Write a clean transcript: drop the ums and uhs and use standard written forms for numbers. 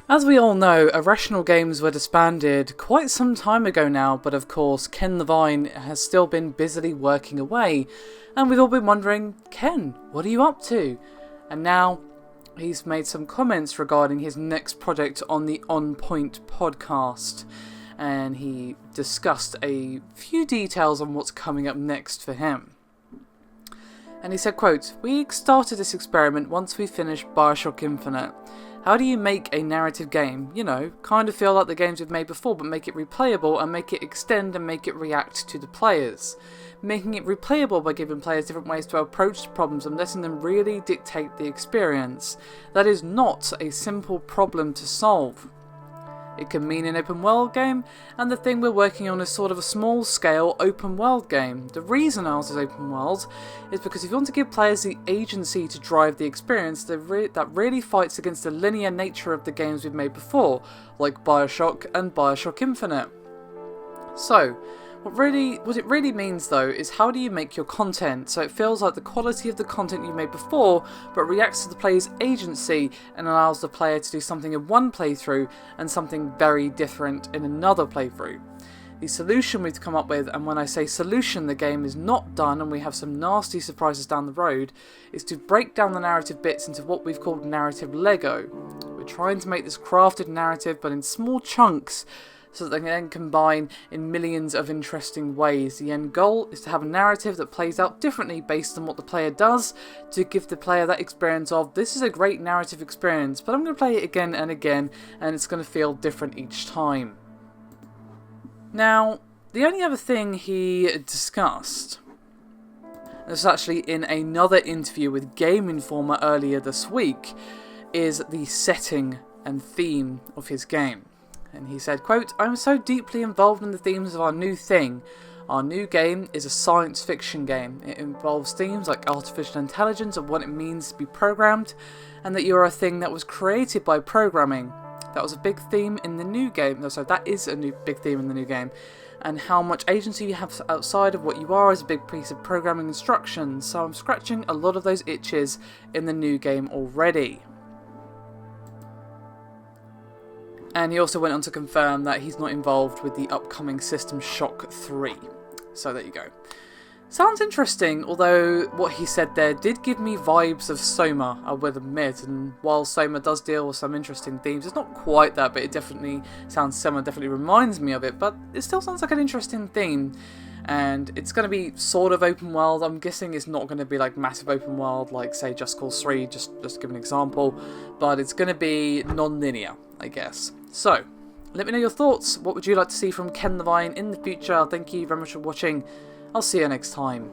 As we all know, Irrational Games were disbanded quite some time ago now, but of course Ken Levine has still been busily working away, and we've all been wondering, Ken, what are you up to? And now he's made some comments regarding his next project on the On Point podcast, and he discussed a few details on what's coming up next for him. And he said, quote, "We started this experiment once we finished Bioshock Infinite. How do you make a narrative game? You know, kind of feel like the games we've made before, but make it replayable and make it extend and make it react to the players. Making it replayable by giving players different ways to approach the problems and letting them really dictate the experience. That is not a simple problem to solve. It can mean an open world game, and the thing we're working on is sort of a small scale open world game. The reason ours is open world is because if you want to give players the agency to drive the experience, that really fights against the linear nature of the games we've made before, like Bioshock and Bioshock Infinite. So, what it really means though is how do you make your content so it feels like the quality of the content you made before but reacts to the player's agency and allows the player to do something in one playthrough and something very different in another playthrough. The solution we've come up with, and when I say solution the game is not done and we have some nasty surprises down the road, is to break down the narrative bits into what we've called narrative Lego. We're trying to make this crafted narrative but in small chunks so that they can then combine in millions of interesting ways. The end goal is to have a narrative that plays out differently based on what the player does, to give the player that experience of, this is a great narrative experience, but I'm going to play it again and again, and it's going to feel different each time. Now, the only other thing he discussed, this was actually in another interview with Game Informer earlier this week, is the setting and theme of his game. And he said, quote, "I'm so deeply involved in the themes of our new thing. Our new game is a science fiction game. It involves themes like artificial intelligence and what it means to be programmed, and that you're a thing that was created by programming. That was a big theme in the new game. No, so that is a big theme in the new game. And how much agency you have outside of what you are is a big piece of programming instructions. So I'm scratching a lot of those itches in the new game already." And he also went on to confirm that he's not involved with the upcoming System Shock 3. So there you go. Sounds interesting, although what he said there did give me vibes of Soma, I will admit. And while Soma does deal with some interesting themes, it's not quite that, but it definitely sounds similar, definitely reminds me of it. But it still sounds like an interesting theme. And it's going to be sort of open world. I'm guessing it's not going to be like massive open world, like say Just Cause 3, just to give an example. But it's going to be non-linear, I guess. So, let me know your thoughts. What would you like to see from Ken Levine in the future? Thank you very much for watching. I'll see you next time.